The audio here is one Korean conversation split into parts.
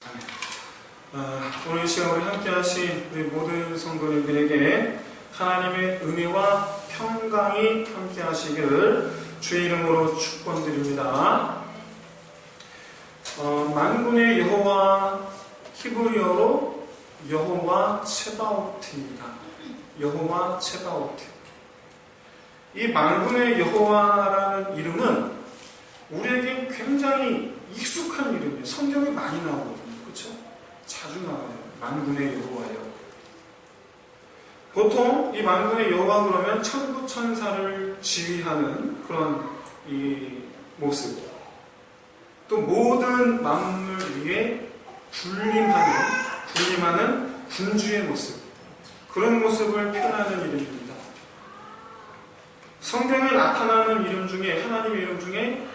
오늘 이 시간 우리 함께 하신 우리 모든 성도님들에게 하나님의 은혜와 평강이 함께 하시기를 주의 이름으로 축원드립니다. 만군의 여호와, 히브리어로 여호와 체바오트입니다. 여호와 체바오트. 이 만군의 여호와라는 이름은 우리에게 굉장히 익숙한 이름이에요. 성경에 많이 나오거든요. 그렇죠? 자주 나와요. 만군의 여호와요. 보통 이 만군의 여호와 그러면 천부 천사를 지휘하는 그런 이 모습, 또 모든 만물을 위해 군림하는 군주의 모습, 그런 모습을 표현하는 이름입니다. 성경에 나타나는 이름 중에, 하나님의 이름 중에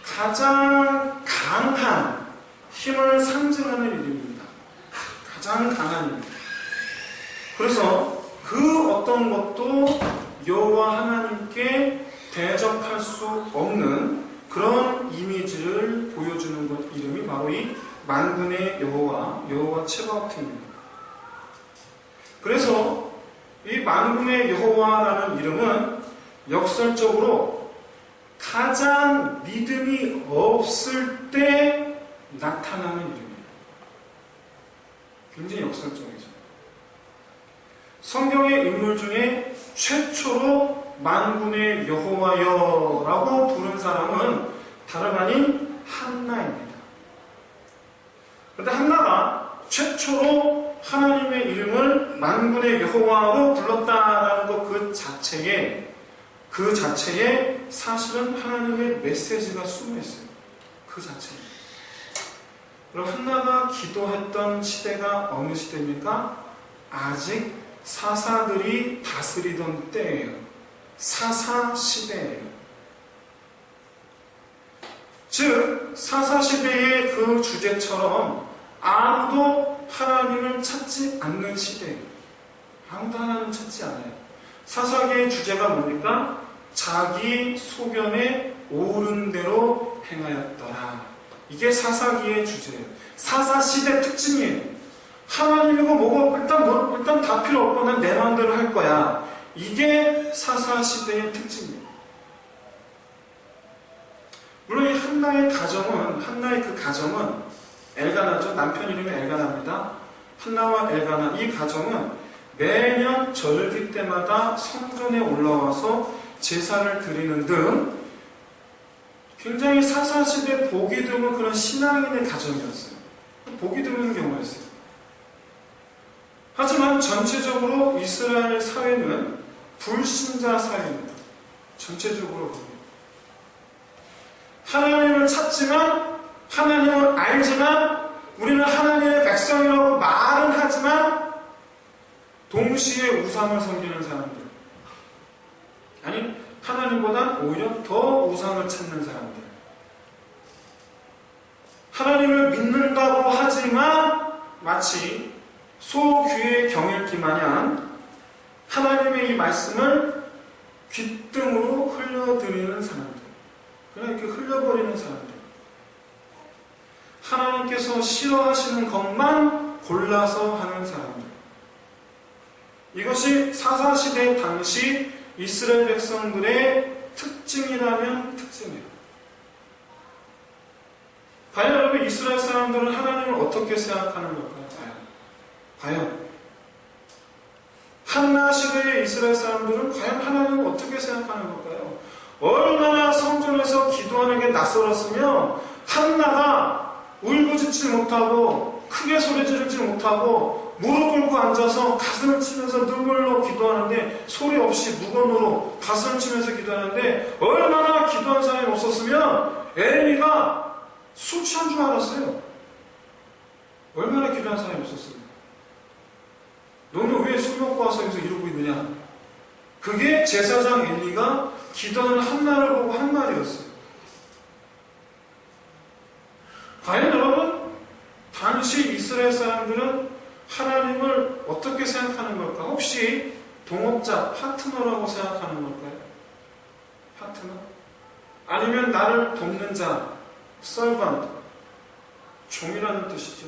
가장 강한 힘을 상징하는 이름입니다. 가장 강한 이름. 그래서 그 어떤 것도 여호와 하나님께 대적할 수 없는 그런 이미지를 보여주는 것, 이름이 바로 이 만군의 여호와, 여호와 체바오트입니다. 그래서 이 만군의 여호와라는 이름은 역설적으로 가장 믿음이 없을 때 나타나는 이름이에요. 굉장히 역설적이죠. 성경의 인물 중에 최초로 만군의 여호와여라고 부른 사람은 다름 아닌 한나입니다. 그런데 한나가 최초로 하나님의 이름을 만군의 여호와로 불렀다라는 것 그 자체에 사실은 하나님의 메시지가 숨어 있어요. 그 자체에. 그럼 한나가 기도했던 시대가 어느 시대입니까? 아직 사사들이 다스리던 때예요. 사사시대예요. 즉 사사시대의 그 주제처럼 아무도 하나님을 찾지 않는 시대예요. 아무도 하나님을 찾지 않아요. 사사기의 주제가 뭡니까? 자기 소견에 옳은 대로 행하였더라. 이게 사사기의 주제예요. 사사시대 특징이에요. 하나님이고 뭐고 일단 다 필요 없고 난 내 마음대로 할 거야. 이게 사사시대의 특징이에요. 물론 이 한나의 그 가정은 엘가나죠. 남편 이름이 엘가나입니다. 한나와 엘가나, 이 가정은 매년 절기 때마다 성전에 올라와서 제사를 드리는 등 굉장히 사사시대 보기 드문 그런 신앙인의 가정이었어요. 보기 드문 경우였어요. 하지만 전체적으로 이스라엘 사회는 불신자 사회입니다. 전체적으로 보면 하나님을 찾지만, 하나님을 알지만, 우리는 하나님의 백성이라고 말은 하지만 동시에 우상을 섬기는 사람들, 아니 하나님보다 오히려 더 우상을 찾는 사람들, 하나님을 믿는다고 하지만 마치 소귀의 경읽기 마냥 하나님의 이 말씀을 귓등으로 흘려드리는 사람들, 그냥 이렇게 흘려버리는 사람들, 하나님께서 싫어하시는 것만 골라서 하는 사람들, 이것이 사사시대 당시 이스라엘 백성들의 특징이라면 특징이에요. 과연 여러분, 이스라엘 사람들은 하나님을 어떻게 생각하는 걸까요? 과연 한나 시대의 이스라엘 사람들은 과연 하나님을 어떻게 생각하는 걸까요? 얼마나 성전에서 기도하는 게 낯설었으면 한나가 울부짖지 못하고 크게 소리 지르지 못하고 무릎 꿇고 앉아서 가슴을 치면서 눈물로 기도하는데, 소리 없이 무건으로 가슴을 치면서 기도하는데, 얼마나 기도한 사람이 없었으면 에레미가 술 취한 줄 알았어요. 얼마나 기도한 사람이 없었어요. 너는 왜 술 먹고 와서 여기서 이러고 있느냐? 그게 제사장 엘리가 기도하는 한나를 보고 한 말이었어요. 과연 여러분, 당시 이스라엘 사람들은 하나님을 어떻게 생각하는 걸까? 혹시 동업자, 파트너라고 생각하는 걸까요? 파트너? 아니면 나를 돕는 자, servant, 종이라는 뜻이죠.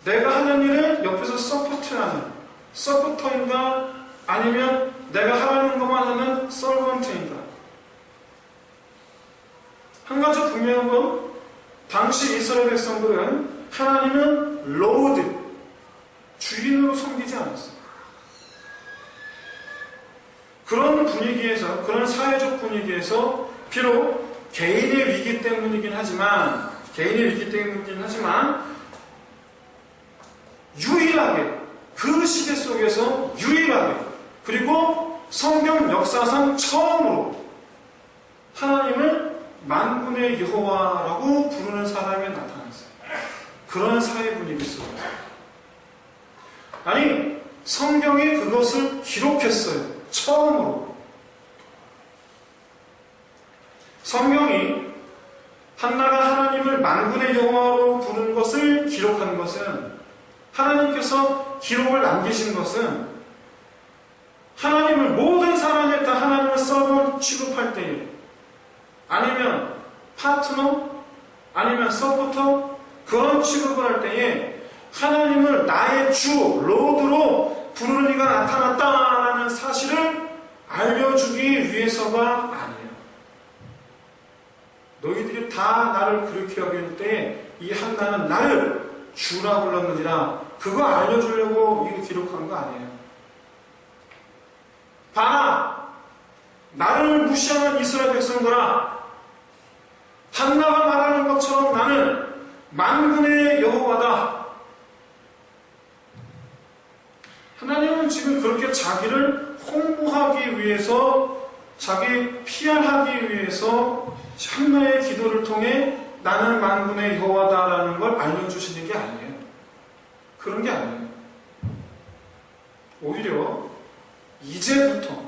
내가 하는 일을 옆에서 서포트하는 서포터인가 아니면 내가 하라는 것만 하는 서번트인가. 한 가지 분명한 건 당시 이스라엘 백성들은 하나님은 로드, 주인으로 섬기지 않았어요. 그런 분위기에서, 그런 사회적 분위기에서 비록 개인의 위기 때문이긴 하지만 유일하게 그 시대 속에서 유일하게 그리고 성경 역사상 처음으로 하나님을 만군의 여호와라고 부르는 사람이 나타났어요. 그런 사회 분위기 속에서. 아니, 성경이 그것을 기록했어요. 처음으로. 성경이 한나가 하나님을 만군의 여호와로 부르는 것을 기록한 것은, 하나님께서 기록을 남기신 것은 하나님을, 모든 사람이 다 하나님을 서버 취급할 때에, 아니면 파트너, 아니면 서포터, 그런 취급을 할 때에 하나님을 나의 주, 로드로 부르는 이가 나타났다라는 사실을 알려주기 위해서가 아니에요. 너희들이 다 나를 그렇게 여길 때에 이 한나는 나를 주라 불렀느니라, 그거 알려주려고 이거 기록한 거 아니에요. 봐라, 나를 무시하는 이스라엘 백성들아, 한나가 말하는 것처럼 나는 만군의 여호와다. 하나님은 지금 그렇게 자기를 홍보하기 위해서, 자기 PR하기 위해서 한나의 기도를 통해 나는 만군의 여호와다라는 걸 알려주시는 게 아니에요. 그런 게 아니에요. 오히려 이제부터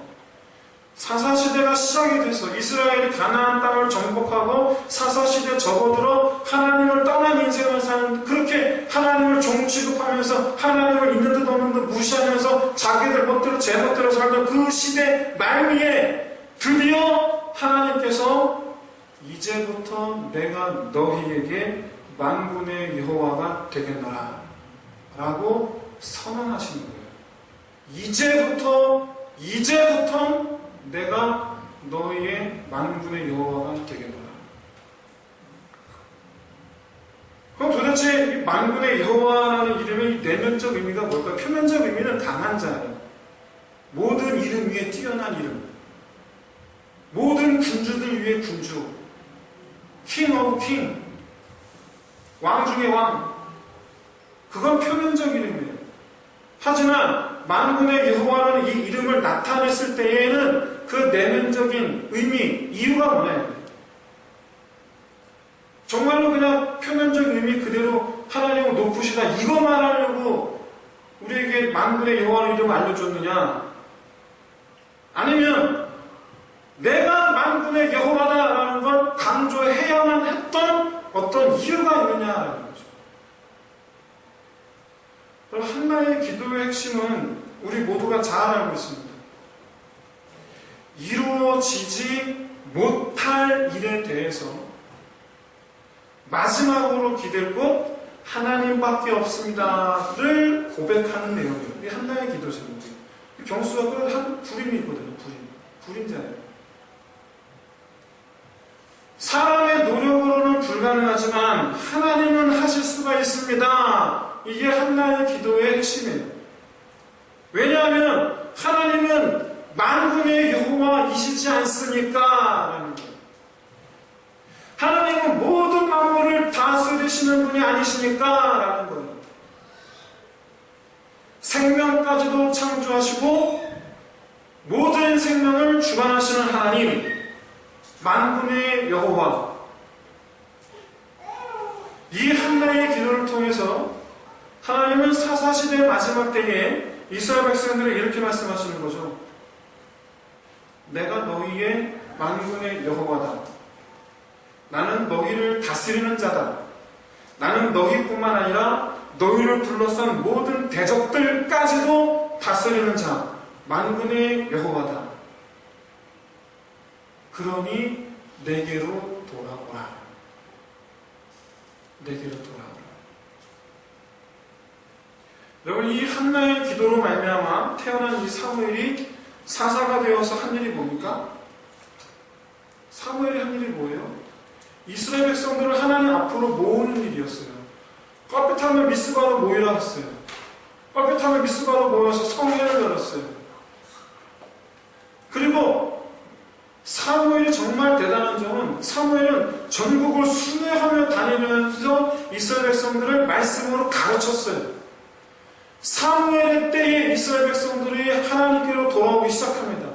사사시대가 시작이 돼서 이스라엘이 가나안 땅을 정복하고 사사시대 접어들어 하나님을 떠난 인생을 사는, 그렇게 하나님을 종 취급하면서 하나님을 있는 듯 없는 듯 무시하면서 자기들 멋대로 제 멋대로 살던 그 시대 말미에 드디어 하나님께서 이제부터 내가 너희에게 만군의 여호와가 되겠노라 라고 선언하시는 거예요. 이제부터 내가 너희의 만군의 여호와가 되겠노라. 그럼 도대체 이 만군의 여호와라는 이름의 내면적 의미가 뭘까요? 표면적 의미는 강한 자예요. 모든 이름 위에 뛰어난 이름, 모든 군주들 위에 군주, king of king, 왕 중의 왕. 그건 표면적 이름이에요. 하지만 만군의 여호와라는 이 이름을 나타냈을 때에는 그 내면적인 의미, 이유가 뭐냐? 정말로 그냥 표면적인 의미 그대로 하나님을 높으시다, 이거 말하려고 우리에게 만군의 여호와라는 이름을 알려줬느냐? 아니면 내가 만군의 여호와다라는 걸 강조해야만 했던 어떤 이유가 있느냐라는 거죠. 그럼 한나의 기도의 핵심은 우리 모두가 잘 알고 있습니다. 이루어지지 못할 일에 대해서 마지막으로 기댈 곳 하나님밖에 없습니다를 고백하는 내용이에요. 이게 한나의 기도 제목이에요. 경수가 그런 한 불임이거든요. 불임자예요. 사람의 노력으로는 불가능하지만 하나님은 하실 수가 있습니다. 이게 한나의 기도의 핵심이에요. 왜냐하면 하나님은 만군의 여호와이시지 않습니까? 라는 거예요. 하나님은 모든 만물을 다스리시는 분이 아니십니까? 라는 거예요. 생명까지도 창조하시고 모든 생명을 주관하시는 하나님, 만군의 여호와. 이 한나의 기도를 통해서 하나님은 사사시대의 마지막 때에 이스라엘 백성들을 이렇게 말씀하시는 거죠. 내가 너희의 만군의 여호와다. 나는 너희를 다스리는 자다. 나는 너희뿐만 아니라 너희를 둘러싼 모든 대적들까지도 다스리는 자, 만군의 여호와다. 그러니 내게로 돌아오라. 내게로 돌아오라. 여러분, 이 한나의 기도로 말미암아 태어난 이 사무엘이 사사가 되어서 한 일이 뭡니까? 사무엘이 한 일이 뭐예요? 이스라엘 백성들을 하나님 앞으로 모으는 일이었어요. 껄핏하면 미스바로 모이라 했어요. 껄핏하면 미스바로 모여서 성회를 열었어요. 그리고 사무엘이 정말 대단한 점은 사무엘은 전국을 순회하며 다니면서 이스라엘 백성들을 말씀으로 가르쳤어요. 사무엘의 때에 이스라엘 백성들이 하나님께로 돌아오기 시작합니다.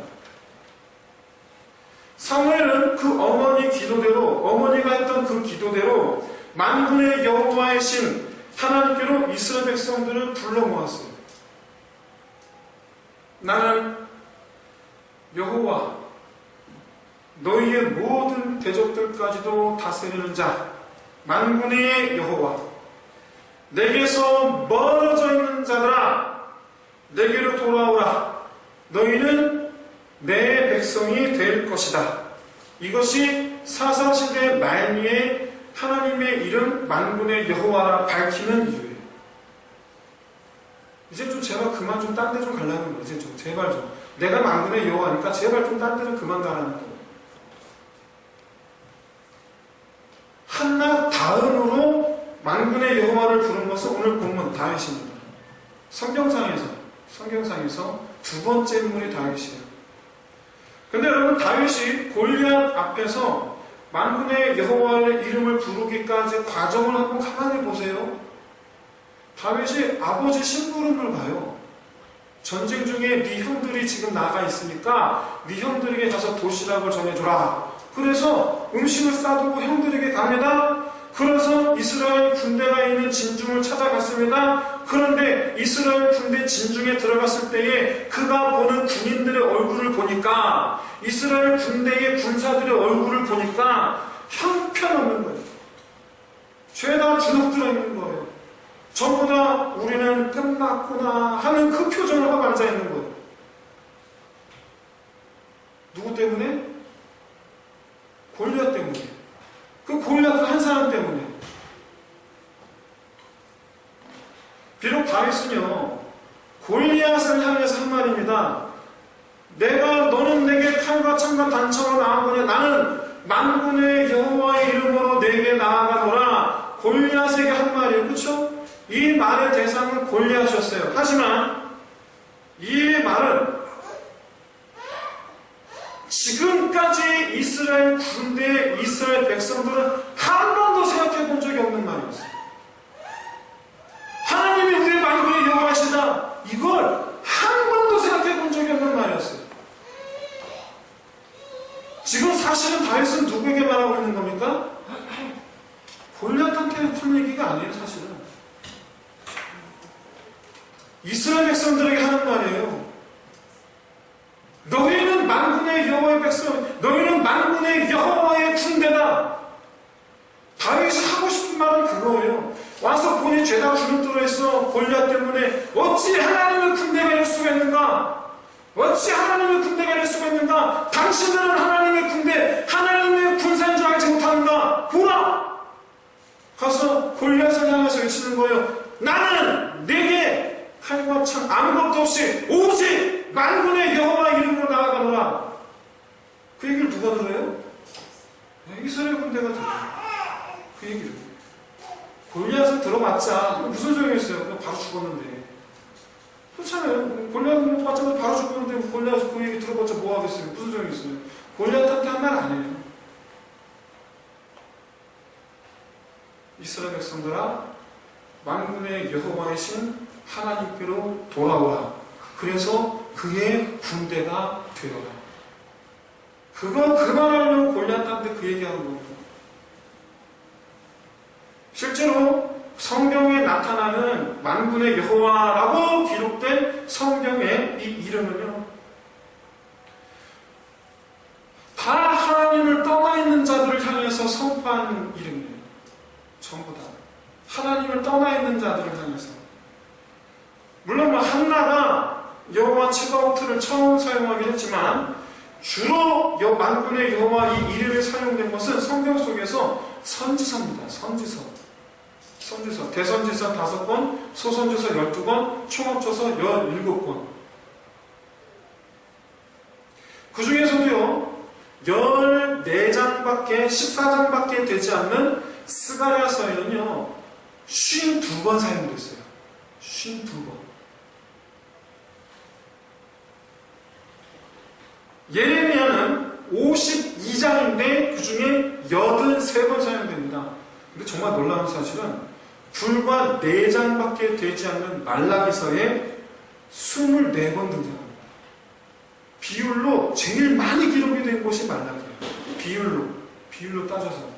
사무엘은 그 어머니 기도대로, 어머니가 했던 그 기도대로 만군의 여호와의 신 하나님께로 이스라엘 백성들을 불러 모았어요. 나는 여호와, 너희의 모든 대적들까지도 다스리는 자, 만군의 여호와, 내게서 멀어져 있는 자들아, 내게로 돌아오라. 너희는 내 백성이 될 것이다. 이것이 사사시대 말미에 하나님의 이름 만군의 여호와라 밝히는 이유예요. 이제 좀 제발 그만 좀 딴 데 좀 가려는 거예요. 이제 좀 제발 좀. 내가 만군의 여호와니까 제발 좀 딴 데는 그만 가라는 거예요. 한나 다음으로 만군의 여호와를 부른 것은 오늘 본문 다윗입니다. 성경상에서 두 번째 인물이 다윗이에요. 근데 여러분, 다윗이 골리앗 앞에서 만군의 여호와의 이름을 부르기까지 과정을 한번 가만히 보세요. 다윗이 아버지 심부름을 가요. 전쟁 중에 네 형들이 지금 나가 있으니까 네 형들에게 가서 도시락을 전해줘라. 그래서 음식을 싸두고 형들에게 갑니다. 그래서 이스라엘 군대가 있는 진중을 찾아갔습니다. 그런데 이스라엘 군대 진중에 들어갔을 때에 그가 보는 군인들의 얼굴을 보니까, 이스라엘 군대의 군사들의 얼굴을 보니까 형편없는 거예요. 죄다 주눅 들어있는 거예요. 전부 다 우리는 끝났구나 하는 그 표정을 하고 앉아있는 거예요. 누구 때문에? 골리앗 때문에. 그 골리앗 한 사람 때문에. 비록 다윗은요, 골리앗을 향해서 한 말입니다. 너는 내게 칼과 창과 단창으로 나아가냐? 나는 만군의 여호와의 이름으로 내게 나아가노라. 골리앗에게 한 말이에요. 그렇죠? 이 말의 대상은 골리앗이었어요. 하지만 이 말은 지금까지 이스라엘 군대, 이스라엘 백성들은 한 번도 생각해 본 적이 없는 말이었어요. 하나님이 우리의 만군의 여호와시다. 이걸 한 번도 생각해 본 적이 없는 말이었어요. 지금 사실은 다윗은 누구에게 말하고 있는 겁니까? 골리앗한테 한 얘기가 아니에요, 사실은. 이스라엘 백성들에게 하는 말이에요. 너희는 만군의 여호와의 백성, 너희는 만군의 여호와의 군대다. 다윗이 하고 싶은 말은 그거예요. 와서 보니 죄다 주눅 들어있어. 골리앗 때문에 어찌 하나님의 군대가 될 수가 있는가? 어찌 하나님의 군대가 될 수가 있는가? 당신들은 하나님의 군대, 하나님의 군사인 줄 알지 못하는가? 보라! 가서 골리앗을 향해서 외치는 거예요. 나는 내게 칼과 창 아무것도 없이 오직 만군의 여호와 이름으로 나아가노라. 그 얘기를 누가 들어요? 이스라엘 군대가 들어요. 그 얘기를. 골리앗을 들어봤자 무슨 소용이 있어요? 그냥 바로 죽었는데. 그렇잖아요. 골리앗을 봤자 바로 죽었는데 골리앗을 그 얘기 들어봤자 뭐 하겠어요? 무슨 소용이 있어요? 골리앗한테 한 말 아니에요. 이스라엘 백성들아, 만군의 여호와의 신 하나님께로 돌아오라. 그래서 그의 군대가 되어라. 그 말하려고 골리앗한테 그 얘기하는 겁니다. 실제로 성경에 나타나는 만군의 여호와라고 기록된 성경의 이 이름은요, 다 하나님을 떠나 있는 자들을 향해서 선포하는 이름이에요. 전부 다 하나님을 떠나 있는 자들을 향해서. 물론 한나가 여호와 체바오트를 처음 사용하긴 했지만 주로 만군의 여호와 이 이름이 사용된 것은 성경 속에서 선지서입니다. 선지서. 선지서, 대선지서 5권, 소선지서 12권, 총 합쳐서 17권. 그 중에서도요, 14장밖에, 14장밖에 되지 않는 스가랴서에는요, 52번 사용됐어요. 52번. 예레미야는 52장인데 그 중에 83번 사용됩니다. 근데 정말 놀라운 사실은 불과 4장밖에 되지 않는 말라기서에 24번 등장합니다. 비율로 제일 많이 기록이 된 곳이 말라기예요. 비율로 따져서.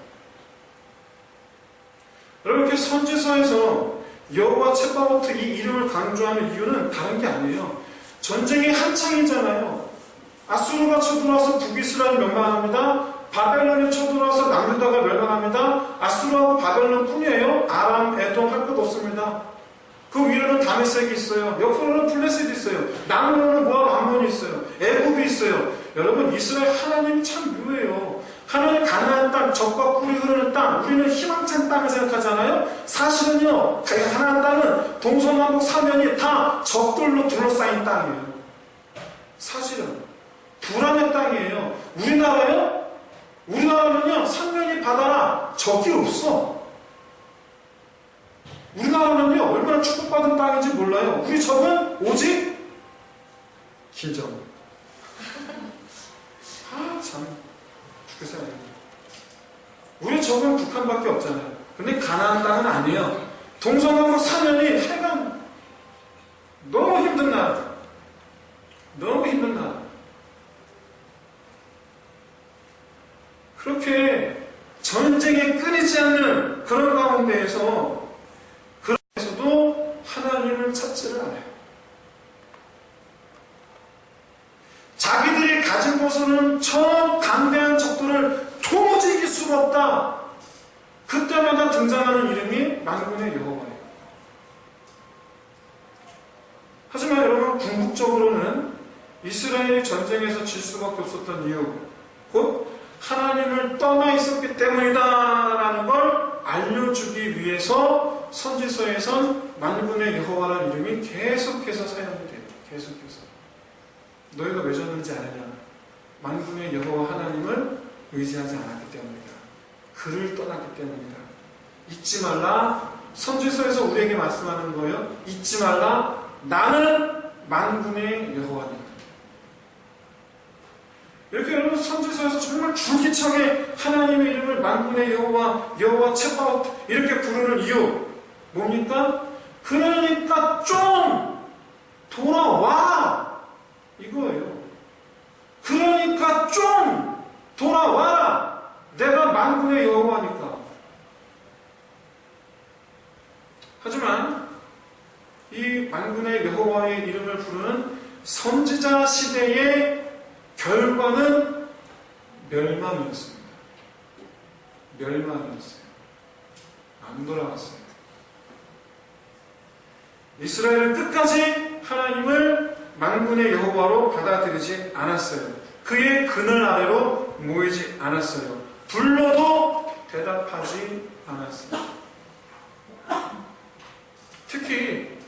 여러분, 이렇게 선지서에서 여호와 쳇바오트 이 이름을 강조하는 이유는 다른 게 아니에요. 전쟁이 한창이잖아요. 아수르가 쳐들어와서 북이스라엘 멸망합니다. 바벨론이 쳐들어와서 남유다가 멸망합니다. 아수르하고 바벨론 뿐이에요. 아람, 에돔 할 것 없습니다. 그 위로는 다메섹이 있어요. 옆으로는 플레셋이 있어요. 남으로는 모압 암몬이 있어요. 애굽이 있어요. 여러분, 이스라엘 하나님이 참 묘해요. 하나님 가나안 땅, 젖과 꿀이 흐르는 땅, 우리는 희망찬 땅을 생각하잖아요. 사실은요, 가나안 땅은 동서남북 사면이 다 적들로 둘러싸인 땅이에요. 사실은 불안의 땅이에요. 우리나라요? 우리나라는요, 삼면이 바다라 적이 없어. 우리나라는요, 얼마나 축복받은 땅인지 몰라요. 우리 적은 오직 김정은. 참 죽겠어요. 우리 적은 북한밖에 없잖아요. 근데 가나안 땅은 아니에요. 동서남북 사면이 하여간 너무 힘든 나라. 너무 힘든 나라. 그렇게 전쟁에 끊이지 않는 그런 가운데에서 그래서도 하나님을 찾지를 않아요. 자기들이 가진 것으로는 저 강대한 적들을 도무지 이길 수가 없다. 그때마다 등장하는 이름이 만군의 여호와예요. 하지만 여러분, 궁극적으로는 이스라엘이 전쟁에서 질 수밖에 없었던 이유, 곧 하나님을 떠나 있었기 때문이다라는 걸 알려주기 위해서 선지서에선 만군의 여호와라는 이름이 계속해서 사용이 돼요. 계속해서. 너희가 왜 졌는지 아느냐? 만군의 여호와 하나님을 의지하지 않았기 때문이다. 그를 떠났기 때문이다. 잊지 말라. 선지서에서 우리에게 말씀하는 거예요. 잊지 말라. 나는 만군의 여호와니까. 이렇게 여러분, 선지서에서 정말 줄기차게 하나님의 이름을 만군의 여호와 쳇바오트 이렇게 부르는 이유 뭡니까? 그러니까 좀 돌아와, 이거예요. 그러니까 좀 돌아와라. 내가 만군의 여호와니까. 하지만 이 만군의 여호와의 이름을 부르는 선지자 시대의 결과는 멸망이었습니다. 멸망이었어요. 안 돌아왔어요. 이스라엘은 끝까지 하나님을 만군의 여호와로 받아들이지 않았어요. 그의 그늘 아래로 모이지 않았어요. 불러도 대답하지 않았어요. 특히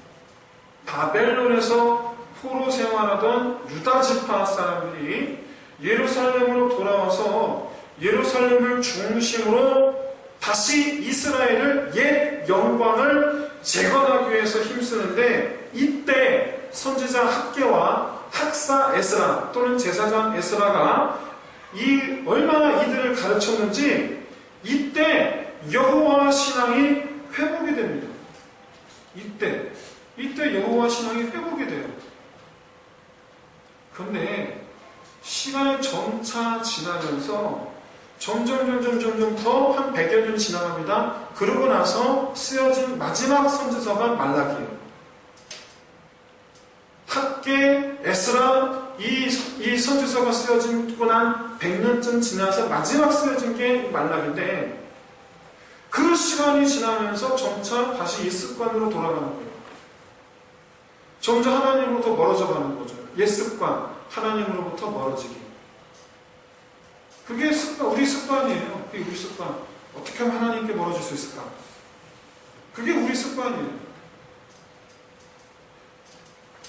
바벨론에서 포로 생활하던 유다 지파 사람들이 예루살렘으로 돌아와서 예루살렘을 중심으로 다시 이스라엘을 옛 영광을 재건하기 위해서 힘쓰는데, 이때 선지자 학개와 학사 에스라 또는 제사장 에스라가 얼마나 이들을 가르쳤는지 이때 여호와 신앙이 회복이 됩니다. 이때 여호와 신앙이 회복이 돼요. 그런데 시간이 점차 지나면서 점점 더 한 100여 년이 지나갑니다. 그러고 나서 쓰여진 마지막 선지서가 말라기예요. 학개, 에스라, 이 선지서가 쓰여지고 난 100년쯤 지나서 마지막 쓰여진 게 말라기인데, 그 시간이 지나면서 점차 다시 이 습관으로 돌아가는 거예요. 점점 하나님으로부터 멀어져 가는 거죠. 옛 습관, 하나님으로부터 멀어지기. 그게 습관, 우리 습관이에요. 그게 우리 습관. 어떻게 하면 하나님께 멀어질 수 있을까? 그게 우리 습관이에요.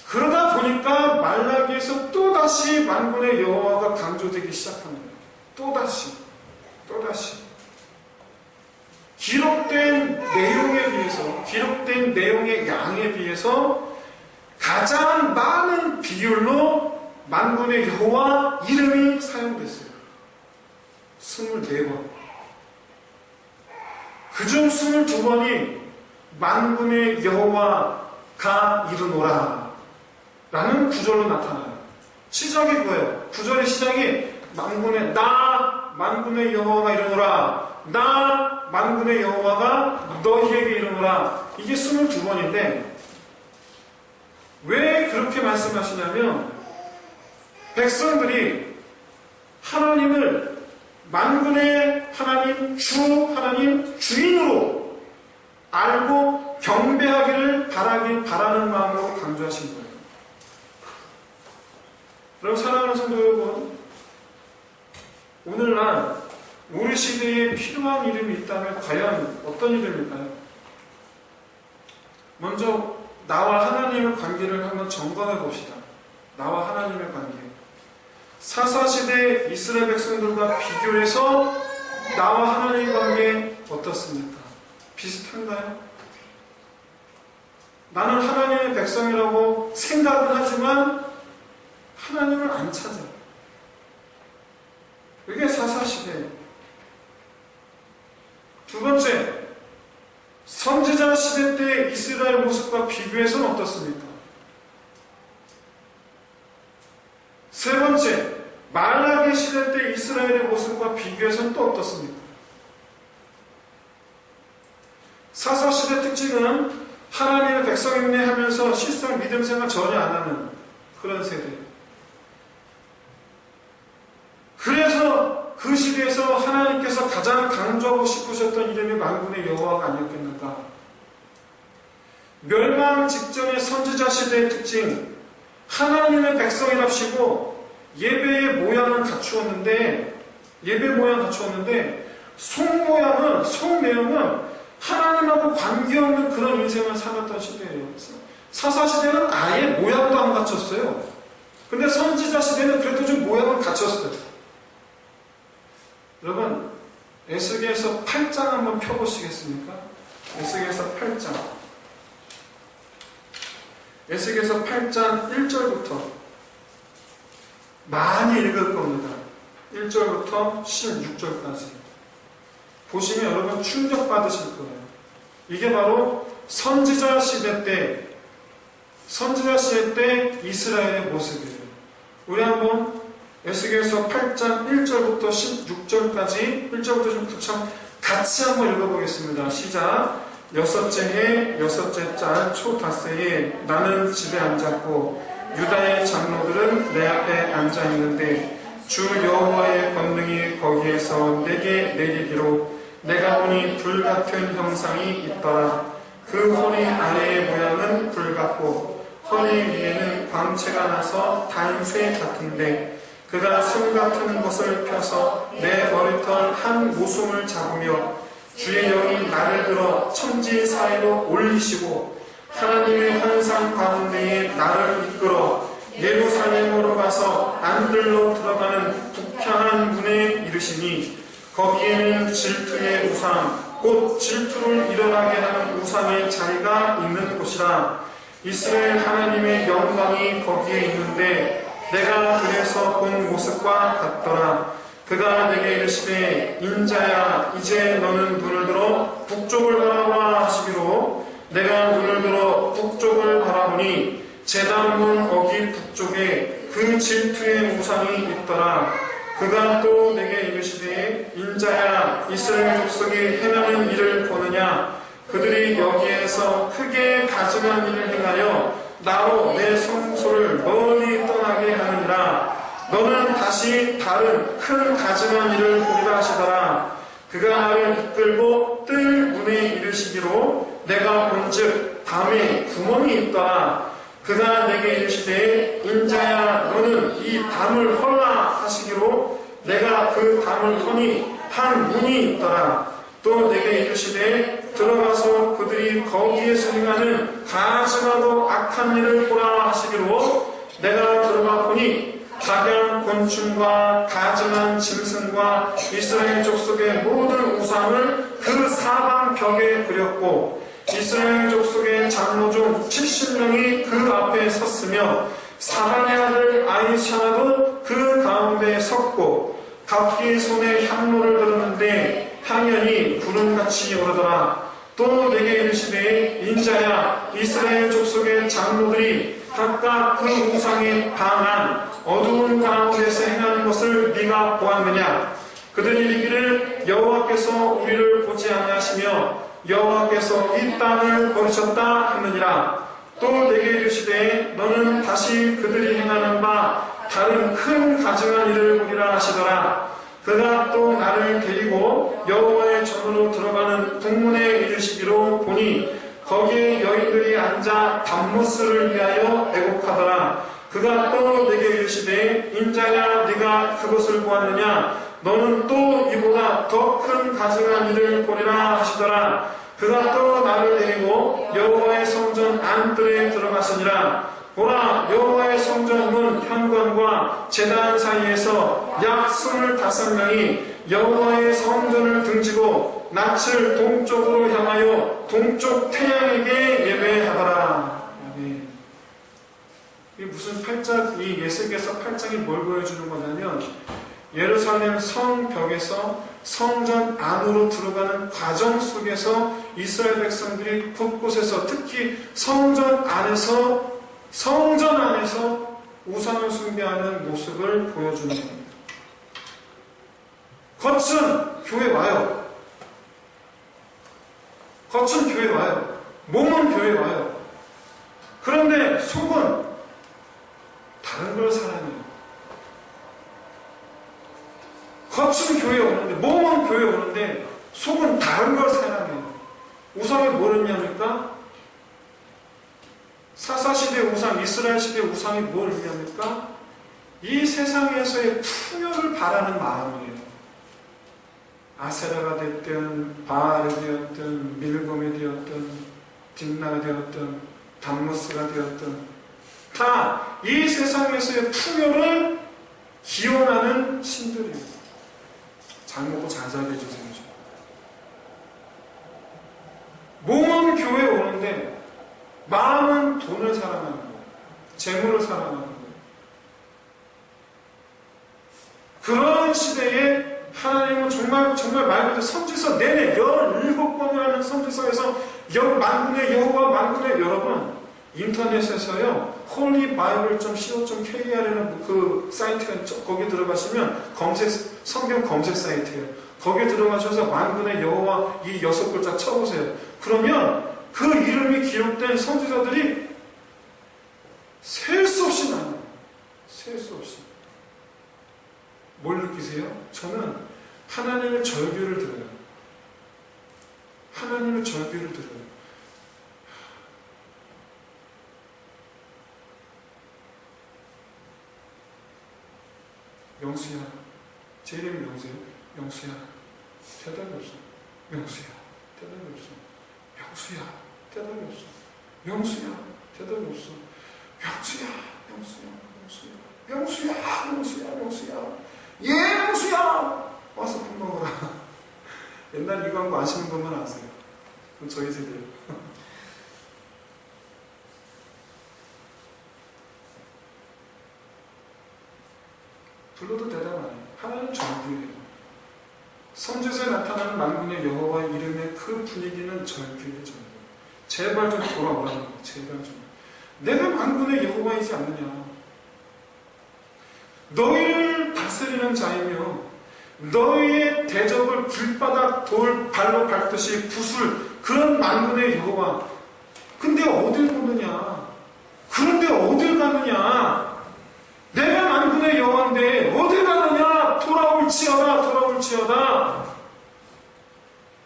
그러다 보니까 말라기에서 또다시 만군의 여호와가 강조되기 시작합니다. 또다시. 기록된 내용에 비해서, 기록된 내용의 양에 비해서 가장 많은 비율로 만군의 여호와 이름이 사용됐어요. 24번. 그중 22번이 만군의 여호와가 이르노라 라는 구절로 나타나요. 시작이 뭐예요? 구절의 시작이 만군의 여호와가 이르노라, 나 만군의 여호와가 너희에게 이르노라. 이게 22번인데 왜 그렇게 말씀하시냐면 백성들이 하나님을 만군의 하나님, 하나님 주인으로 알고 경배하기를 바라는 마음으로 강조하신 거예요. 여러분, 사랑하는 성도 여러분, 오늘날 우리 시대에 필요한 이름이 있다면 과연 어떤 이름일까요? 먼저 나와 하나님의 관계를 한번 점검해 봅시다. 나와 하나님의 관계. 사사시대 이스라엘 백성들과 비교해서 나와 하나님의 관계 어떻습니까? 비슷한가요? 나는 하나님의 백성이라고 생각은 하지만 하나님을 안 찾아. 이게 사사시대예요. 두 번째, 선지자 시대 때 이스라엘 모습과 비교해서는 어떻습니까? 세 번째, 말라기 시대 때 이스라엘의 모습과 비교해서는 또 어떻습니까? 사사시대 특징은 하나님의 백성이네 하면서 실상 믿음 생활 전혀 안 하는 그런 세대. 그래서 그 시대에서 하나님께서 가장 강조하고 싶으셨던 이름이 만군의 여호와가 아니었겠는가. 멸망 직전의 선지자 시대의 특징, 하나님의 백성이랍시고 예배의 모양은 갖추었는데 속 내용은 하나님하고 관계없는 그런 인생을 살았던 시대예요. 사사시대는 아예 모양도 안 갖췄어요. 근데 선지자 시대는 그래도 좀 모양을 갖췄어요. 여러분, 에스겔서 8장 한번 펴보시겠습니까? 에스겔서 8장. 에스겔서 8장 1절부터 많이 읽을 겁니다. 1절부터 16절까지. 보시면 여러분 충격받으실 거예요. 이게 바로 선지자 시대 때 이스라엘의 모습이에요. 우리 한번 에스겔서 8장 1절부터 16절까지 1절부터 좀 같이 한번 읽어보겠습니다. 시작. 여섯째 해 여섯째 달 초닷새에 나는 집에 앉았고 유다의 장로들은 내 앞에 앉아있는데 주 여호와의 권능이 거기에서 내게 내리기로 내가 보니 불같은 형상이 있더라. 그 허리 아래의 모양은 불같고 허리 위에는 광채가 나서 단쇠 같은데 그가 손 같은 것을 펴서 내 머리털 한 모솜을 잡으며 주의 영이 나를 들어 천지 사이로 올리시고 하나님의 환상 가운데에 나를 이끌어 예루살렘으로 가서 안들로 들어가는 북향한 문에 이르시니 거기에는 질투의 우상 곧 질투를 일어나게 하는 우상의 자리가 있는 곳이라. 이스라엘 하나님의 영광이 거기에 있는데 내가 그래서 본 모습과 같더라. 그가 내게 이르시되 인자야 이제 너는 눈을 들어 북쪽을 바라보라 하시기로 내가 눈을 들어 북쪽을 바라보니 제단문 어기 북쪽에 그 질투의 우상이 있더라. 그가 또 내게 이르시되 인자야 이스라엘 족속이 행하는 일을 보느냐. 그들이 여기에서 크게 가증한 일을 행하여 나로 내 성소를 멀리 떠나게 하느니라. 너는 다시 다른 큰 가증한 일을 보리라 하시더라. 그가 나를 이끌고 뜰 문에 이르시기로 내가 본즉 담에 구멍이 있더라. 그가 내게 이르시되 인자야 너는 이 담을 헐라 하시기로 내가 그 담을 허니 한 문이 있더라. 또 내게 이르시되 들어가서 그들이 거기에서 행하는 가증하고 악한 일을 보라 하시기로 내가 들어가 보니 각양 곤충과 가증한 짐승과 이스라엘 족속의 모든 우상을 그 사방 벽에 그렸고 이스라엘 족속의 장로 중 70명이 그 앞에 섰으며 사방의 아들 아이샤나도 그 가운데에 섰고 각기 손에 향로를 들었는데 향연이 구름같이 오르더라. 또 내게 이르시되 인자야 이스라엘 족속의 장로들이 각각 그 우상에 방한 어두운 가운데서 행하는 것을 네가 보았느냐. 그들이 이르기를 여호와께서 우리를 보지 아니하시며 여호와께서 이 땅을 버리셨다 하느니라. 또 내게 이르시되 너는 다시 그들이 행하는 바 다른 큰 가증한 일을 보리라 하시더라. 그가 또 나를 데리고 여호와의 전으로 들어가는 동문에 이르시기로 보니 거기에 여인들이 앉아 담모스를 위하여 애곡하더라. 그가 또 내게 이르시되 인자야 네가 그것을 보았느냐. 너는 또 이보다 더 큰 가증한 일을 보리라 하시더라. 그가 또 나를 데리고 여호와의 성전 안뜰에 들어가시니라. 보라 여호와의 성전 문 현관과 제단 사이에서 약 25명이 여호와의 성전을 등지고 낯을 동쪽으로 향하여 동쪽 태양에게 예배하더라. 아멘. 이게 무슨 8장, 이 예수께서 8장이 뭘 보여주는 거냐면 예루살렘 성벽에서 성전 안으로 들어가는 과정 속에서 이스라엘 백성들이 곳곳에서 특히 성전 안에서 우상을 숭배하는 모습을 보여주는 겁니다. 겉은 교회 와요. 겉은 교회 와요. 몸은 교회 와요. 그런데 속은 다른 걸 사랑해요. 겉은 교회 오는데, 몸은 교회 오는데, 속은 다른 걸 사랑해요. 우상이 뭐였냐니까? 사사시대 우상, 이스라엘 시대 우상이 뭘 의미합니까? 이 세상에서의 풍요를 바라는 마음이에요. 아세라가 됐든, 바알이 되었든, 밀곰이 되었든, 딥나가 되었든, 담무스가 되었든, 다 이 세상에서의 풍요를 기원하는 신들이에요. 잘 먹고 잘 살게 해주세요. 몸은 교회에 오는데 마음은 돈을 사랑하는 거예요. 재물을 사랑하는 거예요. 그런 시대에 하나님은 정말 말 그대로 선지서 내내 17권을 하는 선지서에서 만군의 여호와 만군의 여러분 인터넷에서요 holybible.co.kr이라는 그 사이트가 거기 들어가시면 성경 검색 사이트예요. 거기에 들어가셔서 만군의 여호와 이 6글자 쳐보세요. 그러면 그 이름이 기록된 선지자들이 셀 수 없이 많아요. 셀 수 없이. 뭘 느끼세요? 저는 하나님의 절규를 들어요. 하나님의 절규를 들어요. 명수야. 제 이름이 명수예요. 명수야. 대답이 없어. 명수야. 대답이 없어. 명수야. 대답이 없어. 명수야. 대답이 없어. 명수야. 명수야. 명수야. 명수야. 명수야. 예, 명수야. 와서 밥 먹어라. 옛날 이거 한 거 아시는 분만 아세요. 그건 저희 세대예요. 불러도 대답 안 해요. 하나님 절규예요. 선지서에 나타나는 만군의 여호와의 이름의 그 분위기는 절규예요. 절규. 제발 좀 돌아오라는 거예요. 제발 좀. 내가 만군의 여호와이지 않느냐. 너희를 다스리는 자이며 너희의 대적을 길바닥 돌 발로 밟듯이 부술 그런 만군의 여호와. 근데 어딜 보느냐. 그런데 어딜 가느냐. 내가 만군의 여호와인데 어딜 가느냐. 돌아올지어다. 돌아올지어다.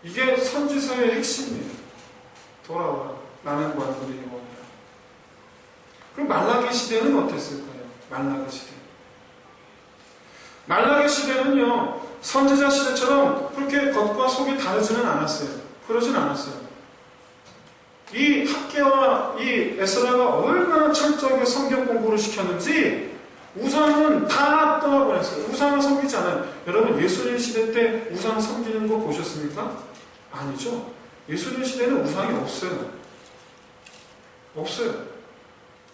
이게 선지서의 핵심이에요. 돌아와. 나는 만군의 여호와야. 그럼 말라기 시대는 어땠을까요? 말라기 시대. 말라기 시대는요, 선지자 시대처럼 그렇게 겉과 속이 다르지는 않았어요. 그러진 않았어요. 이 학개와 이 에스라가 얼마나 철저하게 성경 공부를 시켰는지 우상은 다 떠나버렸어요. 우상은 섬기지 않아요. 여러분 예수님 시대 때 우상 섬기는 거 보셨습니까? 아니죠. 예수님 시대는 우상이 없어요. 없어요.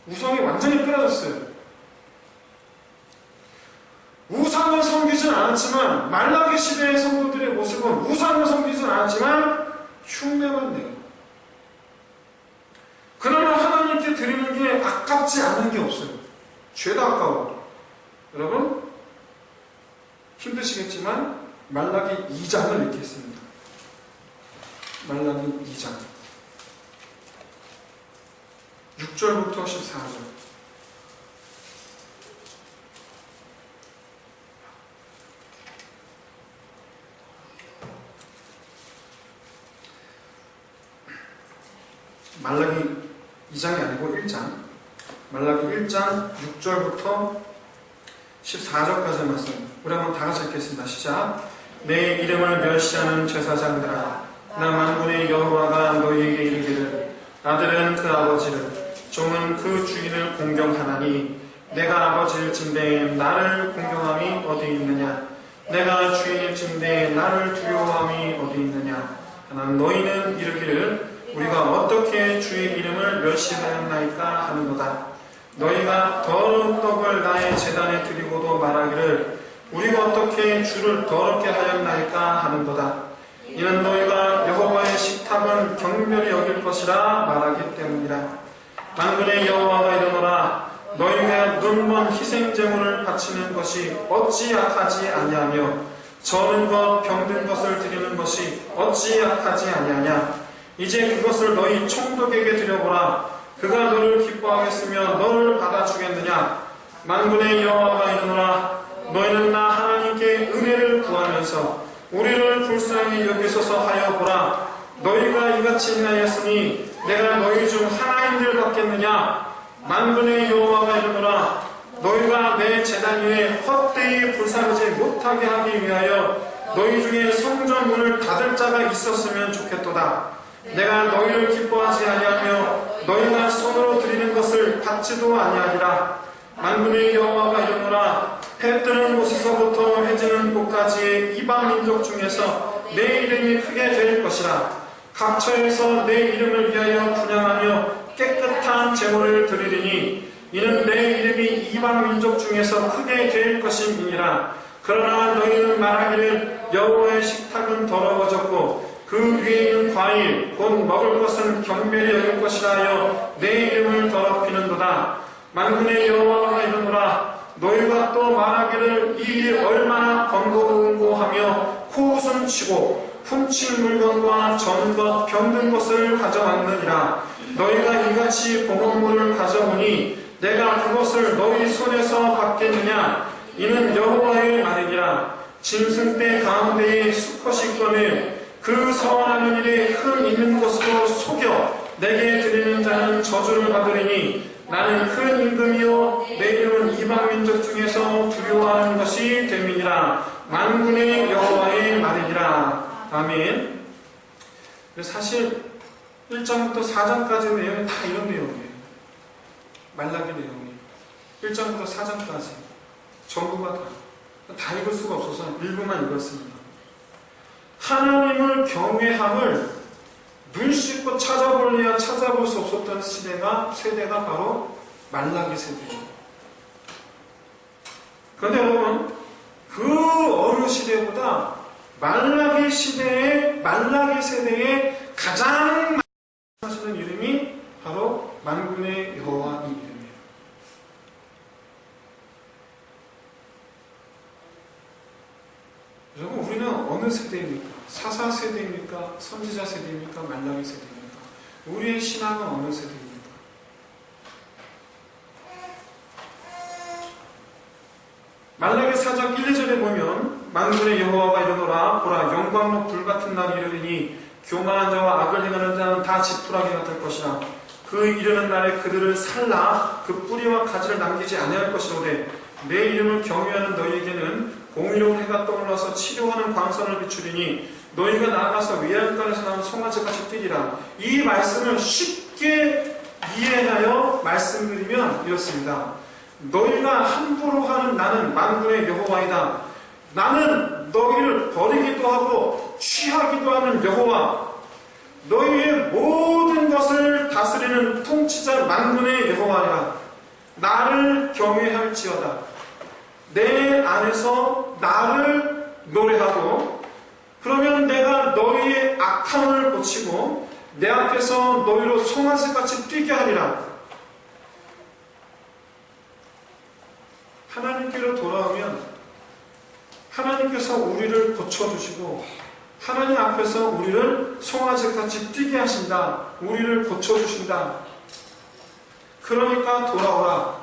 우상이 완전히 끊어졌어요. 우상을 섬기진 않았지만 말라기 시대의 성도들의 모습은 우상을 섬기진 않았지만 흉내만 내요. 그러나 하나님께 드리는 게 아깝지 않은 게 없어요. 죄도 아까워. 여러분 힘드시겠지만 말라기 2장을 읽겠습니다. 말라기 2장 6절부터 14절. 말라기 2장이 아니고 1장. 말라기 1장 6절부터 14절까지 말씀. 우리 한번 다 같이 읽겠습니다. 시작. 내 이름을 멸시하는 제사장들아, 나 만군의 여호와가 너희에게 이르기를 아들은 그 아버지를, 종은 그 주인을 공경하나니 내가 아버지일진대 나를 공경함이 어디 있느냐? 내가 주인일진대 나를 두려워함이 어디 있느냐? 하나 너희는 이르기를 우리가 어떻게 주의 이름을 멸시하였나이까 하는도다. 너희가 더러운 떡을 나의 제단에 드리고도 말하기를 우리가 어떻게 주를 더럽게 하였나이까 하는도다. 이는 너희가 여호와의 식탁은 경멸히 여길 것이라 말하기 때문이라. 만군의 여호와가 이르노라. 너희가 눈먼 희생제물을 바치는 것이 어찌 악하지 아니하며 저는 것 병든 것을 드리는 것이 어찌 악하지 아니하냐. 이제 그것을 너희 총독에게 드려보라. 그가 너를 기뻐하겠으며 너를 받아주겠느냐. 만군의 여호와가 이르노라. 너희는 나 하나님께 은혜를 구하면서 우리를 불쌍히 여기소서 하여 보라. 너희가 이같이 행하였으니 내가 너희 중 하나인들 받겠느냐. 만군의 여호와가 이르노라. 너희가 내 제단 위에 헛되이 불사르지 못하게 하기 위하여 너희 중에 성전 문을 닫을 자가 있었으면 좋겠도다. 내가 너희를 기뻐하지 아니하며 너희가 손으로 드리는 것을 받지도 아니하리라. 만군의 여호와가 이르노라. 해 뜨는 곳에서부터 해지는 곳까지의 이방 민족 중에서 내 이름이 크게 될 것이라. 각처에서 내 이름을 위하여 분향하며 깨끗한 제물을 드리리니 이는 내 이름이 이방 민족 중에서 크게 될 것임이니라. 그러나 너희는 말하기를 여호와의 식탁은 더러워졌고 그 위에 있는 과일 곧 먹을 것은 경멸히 여길 것이라 하여 내 이름을 더럽히는도다. 만군의 여호와가 이르노라. 너희가 또 말하기를 이 일이 얼마나 번거로운고 하며 코웃음 치고 훔친 물건과 전 것 병든 것을 가져왔느니라. 너희가 이같이 봉헌물을 가져오니 내가 그것을 너희 손에서 받겠느냐. 이는 여호와의 말이니라. 짐승 떼 가운데에 수컷이 있거늘 그 서원하는 일에 흠 있는 것으로 속여 내게 드리는 자는 저주를 받으리니 나는 큰 임금이요 내 이름은 이방 민족 중에서 두려워하는 것이 됨이니라. 만군의 여호와의 말이니라. 아멘. 사실 1장부터 4장까지 내용이 다 이런 내용이에요. 말라기 내용이 1장부터 4장까지 전부가 다 읽을 수가 없어서 일부만 읽었습니다. 하나님을 경외함을 눈 씻고 찾아볼래야 찾아볼 수 없었던 세대가 바로 말라기 세대예요. 그런데 여러분, 그 어느 시대보다 말라기 세대의 가장 하시는 이름이 바로 만군의 여호와 이 이름이에요. 여러분, 우리는 어느 세대입니까? 사사 세대입니까? 선지자 세대입니까? 말라기 세대입니까? 우리의 신앙은 어느 세대입니까? 말라기 4장 1, 2절에 보면 만군의 여호와가 이르노라. 보라, 영광로 불같은 날이 이르리니 교만한 자와 악을 행하는 자는 다 지푸라기 같을 것이라. 그 이르는 날에 그들을 살라 그 뿌리와 가지를 남기지 아니할 것이로되 내 이름을 경외하는 너희에게는 공의로운 해가 떠올라서 치료하는 광선을 비추리니 너희가 나아가서 외양간에서 나는 송아지같이 뛰리라. 이 말씀을 쉽게 이해하여 말씀드리면 이렇습니다. 너희가 함부로 하는 나는 만군의 여호와이다. 나는 너희를 버리기도 하고 취하기도 하는 여호와, 너희의 모든 것을 다스리는 통치자 만군의 여호와이라. 나를 경외할지어다. 내 안에서 나를 노래하고, 그러면 내가 너희의 악함을 고치고 내 앞에서 너희로 송아지같이 뛰게 하리라. 하나님께로 돌아오면 하나님께서 우리를 고쳐주시고 하나님 앞에서 우리를 송아지같이 뛰게 하신다. 우리를 고쳐주신다. 그러니까 돌아오라.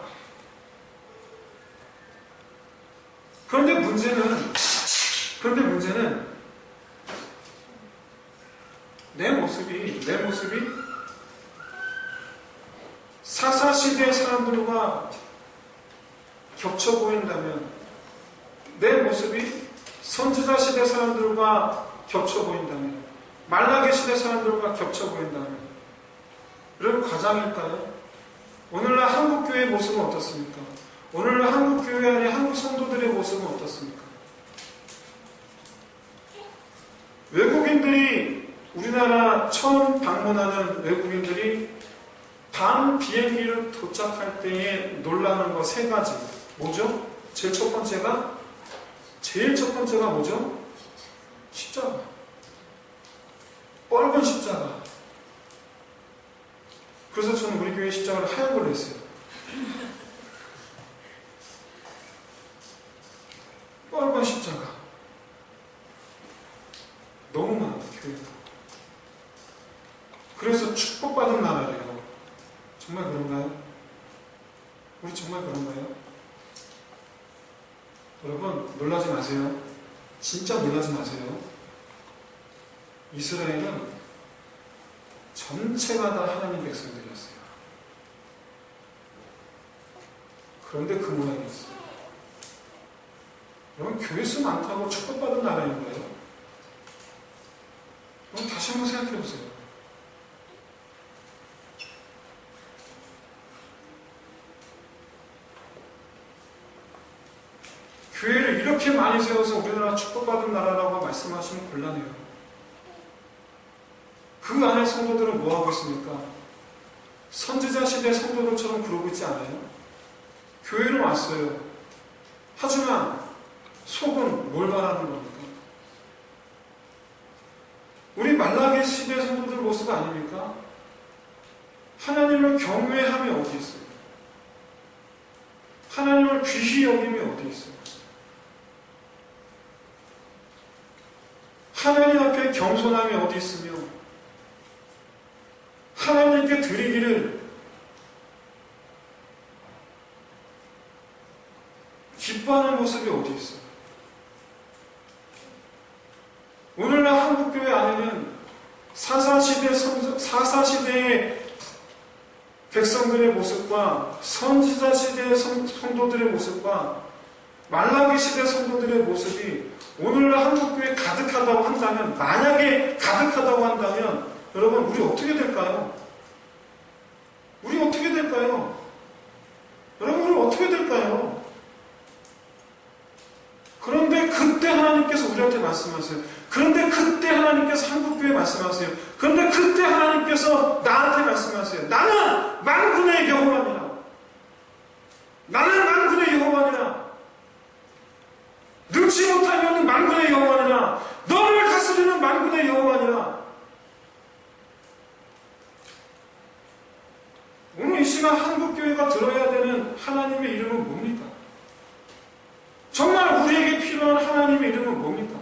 그런데 문제는 내 모습이 사사시대의 사람들과 겹쳐 보인다면, 내 모습이 선지자 시대 사람들과 겹쳐 보인다면, 말라기 시대 사람들과 겹쳐 보인다면, 여러분 과장일까요? 오늘날 한국교회의 모습은 어떻습니까? 오늘날 한국교회 안에 한국 성도들의 모습은 어떻습니까? 외국인들이, 우리나라 처음 방문하는 외국인들이 다음 비행기를 도착할 때에 놀라는 거 세 가지. 뭐죠? 제일 첫 번째가 뭐죠? 십자가. 뻘건 십자가. 그래서 저는 우리 교회 십자가를 하얀 걸로 했어요. 뻘건 십자가. 너무 많아요, 교회가. 그래서 축복받은 나라래요. 정말 그런가요? 우리 정말 그런가요? 여러분, 놀라지 마세요. 진짜 놀라지 마세요. 이스라엘은 전체가 다 하나님 백성들이었어요. 그런데 그 모양이었어요. 여러분, 교회 수 많다고 축복받은 나라인 거예요? 여러분, 다시 한번 생각해 보세요. 교회를 이렇게 많이 세워서 우리나라 축복받은 나라라고 말씀하시면 곤란해요. 그 안에 성도들은 뭐하고 있습니까? 선지자 시대 성도들처럼 그러고 있지 않아요? 교회로 왔어요. 하지만 속은 뭘 바라는 겁니까? 우리 말라기 시대 성도들 모습 아닙니까? 하나님을 경외함이 어디 있어요? 하나님을 귀히 여김이 어디 있어요? 하나님 앞에 겸손함이 어디 있으며 하나님께 드리기를 기뻐하는 모습이 어디 있어요? 오늘날 한국교회 안에는 사사시대의 백성들의 모습과 선지자 시대의 성도들의 모습과 말라기 시대 성도들의 모습이 오늘날 한국교회에 가득하다고 한다면, 만약에 가득하다고 한다면, 여러분, 우리 어떻게 될까요? 우리 어떻게 될까요? 여러분, 우리 어떻게 될까요? 그런데 그때 하나님께서 우리한테 말씀하세요. 그런데 그때 하나님께서 한국교회에 말씀하세요. 그런데 그때 하나님께서 나한테 말씀하세요. 나는 만군의 여호와니라. 나는 만군의 여호와니라. 늙지 못하면 만군의 여호와니라. 너를 다스리는 만군의 여호와니라. 오늘 이 시간 한국교회가 들어야 되는 하나님의 이름은 뭡니까? 정말 우리에게 필요한 하나님의 이름은 뭡니까?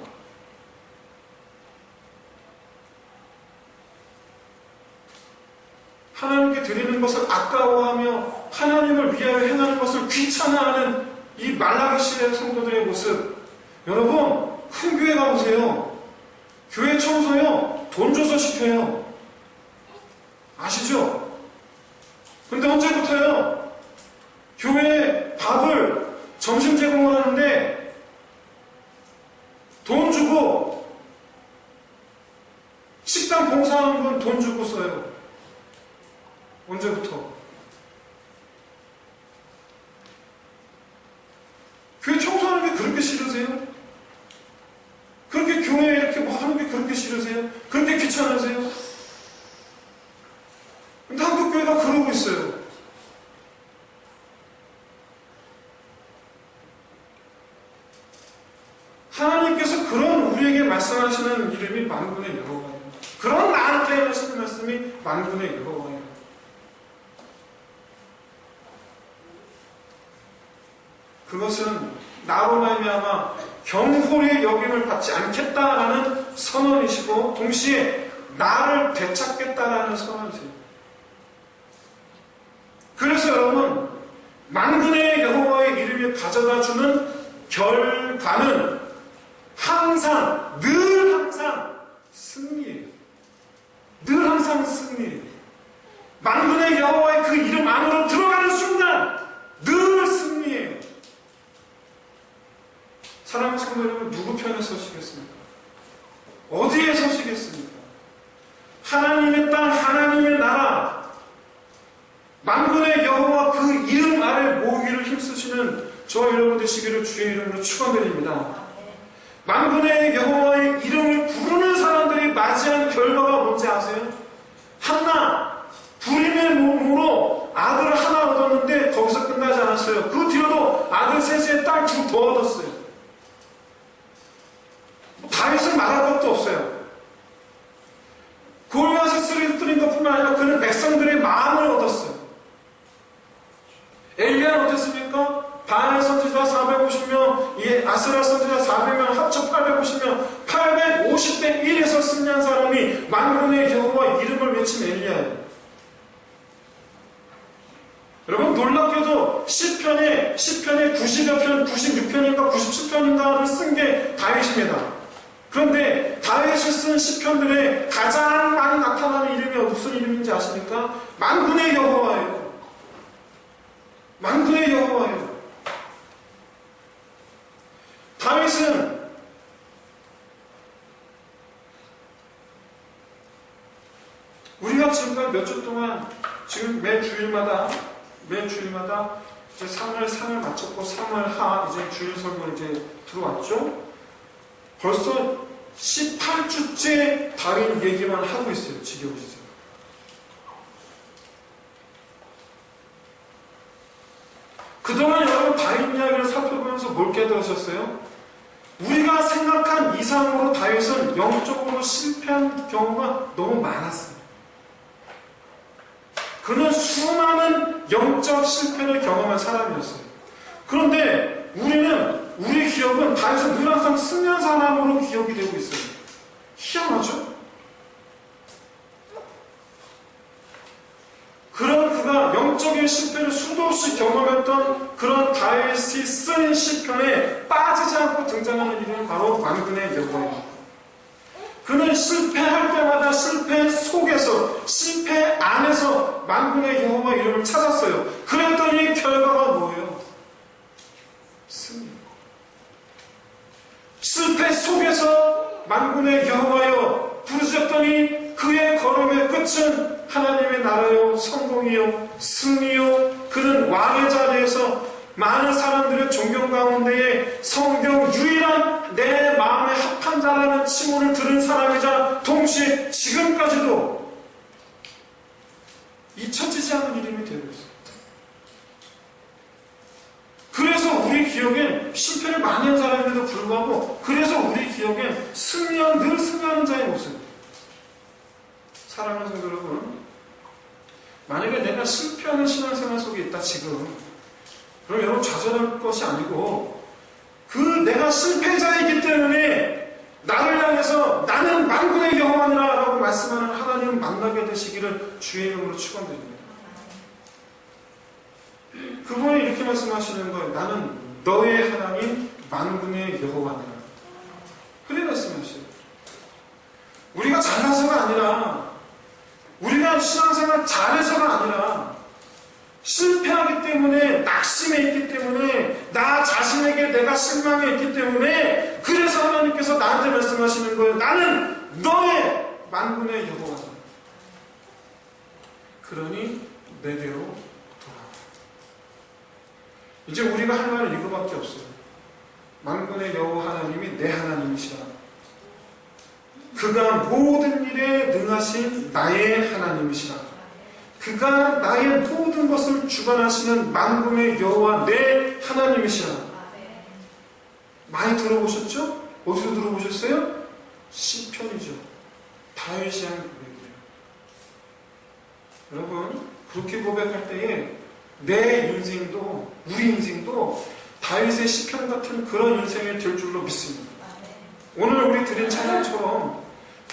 하나님께 드리는 것을 아까워하며 하나님을 위하여 행하는 것을 귀찮아하는 이 말라기 시대 성도들의 모습. 여러분, 큰 교회 가보세요. 교회 청소요, 돈 줘서 시켜요. 아시죠? 근데 언제부터요? 교회에 밥을 점심 제공을 하는데 돈 주고 써요. 언제부터? 교회 청소하는 게 그렇게 싫으세요? 그렇게 교회에 이렇게 뭐 하는 게 그렇게 싫으세요? 그렇게 귀찮으세요? 근데 한국교회가 그러고 있어요. 하나님께서 그런 우리에게 말씀하시는 이름이 만군의 여호와예요. 그런 나한테 하시는 말씀이 만군의 여호와예요. 그것은 나로 말미암아 경홀히 여김을 받지 않겠다라는 선언이시고 동시에 나를 되찾겠다라는 선언이세요. 그래서 여러분 만군의 여호와의 이름을 가져다주는 결과는 항상 늘 항상 승리예요. 늘 항상 승리예요. 만군의 여호와의 그 이름 안으로 들어가는 순간 늘 승리예요. 사랑하는 성도 여러분, 누구 편에 서시겠습니까? 어디에 서시겠습니까? 하나님의 땅, 하나님의 나라, 만군의 여호와 그 이름 아래 모으기를 힘쓰시는 저와 여러분 되시기를 주의 이름으로 축원드립니다. 만군의 여호와의 이름을 부르는 사람들이 맞이한 결과가 뭔지 아세요? 한나 불임의 몸으로 아들을 하나 얻었는데 거기서 끝나지 않았어요. 그 뒤로도 아들 셋에 딸 둘 더 얻었어요. 다윗은 말할 것도 없어요. 골리앗이 쓰러뜨린 것뿐만 아니라 그는 백성들의 마음을 얻었어요. 엘리야는 어땠습니까? 바알 선지자 450명, 아스라 선지자 400명, 합쳐 850명, 850대 1에서 승리한 사람이 만군의 여호와 이름을 외친 엘리야예요. 여러분 놀랍게도 시편에 90여 편, 96편인가 97편인가를 쓴 게 다윗입니다. 그런데 다윗이 쓴 시편들에 가장 많이 나타나는 이름이 무슨 이름인지 아십니까? 만군의 여호와예요. 만군의 여호와예요. 다윗은 우리가 지금까지 몇 주 동안 지금 매 주일마다 이제 3월 마쳤고 3월 이제 주일 설교 이제 들어왔죠. 벌써 18주째 다윗 얘기만 하고 있어요. 지겨우시죠? 그동안 여러분 다윗 이야기를 살펴보면서 뭘 깨달으셨어요? 우리가 생각한 이상으로 다윗은 영적으로 실패한 경우가 너무 많았어요. 그는 수많은 영적 실패를 경험한 사람이었어요. 그런데 우리 기억은 다윗은 늘 항상 승리한 사람으로 기억이 되고 있어요. 희한하죠? 그런 그가 영적인 실패를 수도 없이 경험했던 그런 다윗이 쓴 시편에 빠지지 않고 등장하는 이름이 바로 만군의 여호와입니다. 그는 실패할 때마다 실패 속에서, 실패 안에서 만군의 여호와 이름을 찾았어요. 그랬더니 결과가 뭐예요? 승리. 실패 속에서 만군의 여호와여 부르셨더니 그의 걸음의 끝은 하나님의 나라요, 성공이요, 승리요. 그는 왕의 자리에서 많은 사람들의 존경 가운데에 성경 유일한 내 마음에 합한 자라는 칭호를 들은 사람이자 동시에 지금까지도 잊혀지지 않는 이름이 되고 있어요. 그래서 우리 기억엔 실패를 많이 한 사람임에도 불구하고 그래서 우리 기억엔 늘 승리하는 자의 모습. 사랑하는 성도 여러분, 만약에 내가 실패하는 신앙생활 속에 있다 지금, 그럼 여러분 좌절할 것이 아니고 내가 실패자이기 때문에 나를 향해서 나는 만군의 여호와니라 라고 말씀하는 하나님을 만나게 되시기를 주의 이름으로 축원드립니다. 그분이 이렇게 말씀하시는 거예요. 나는 너의 하나님 만군의 여호와니라. 그래 말씀하셔요. 우리가 잘나서가 아니라, 우리가 신앙생활 잘해서가 아니라, 실패하기 때문에, 낙심해 있기 때문에, 나 자신에게 내가 실망해 있기 때문에, 그래서 하나님께서 나한테 말씀하시는 거예요. 나는 너의 만군의 여호와다. 그러니 내게로 돌아와. 이제 우리가 할 말은 이거밖에 없어요. 만군의 여호와 하나님이 내 하나님이시라. 그가 모든 일에 능하신 나의 하나님이시라. 그가 나의 모든 것을 주관하시는 만군의 여호와 내 하나님이시라. 많이 들어보셨죠? 어디서 들어보셨어요? 시편이죠. 다윗이 한 고백이에요. 여러분, 그렇게 고백할 때에 내 인생도, 우리 인생도 다윗의 시편 같은 그런 인생이 될 줄로 믿습니다. 오늘 우리 드린 찬양처럼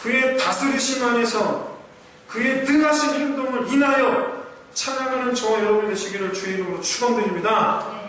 그의 다스리심 안에서 그의 능하신 행동을 인하여 찬양하는 저와 여러분이 되시기를 주의 이름으로 축원드립니다.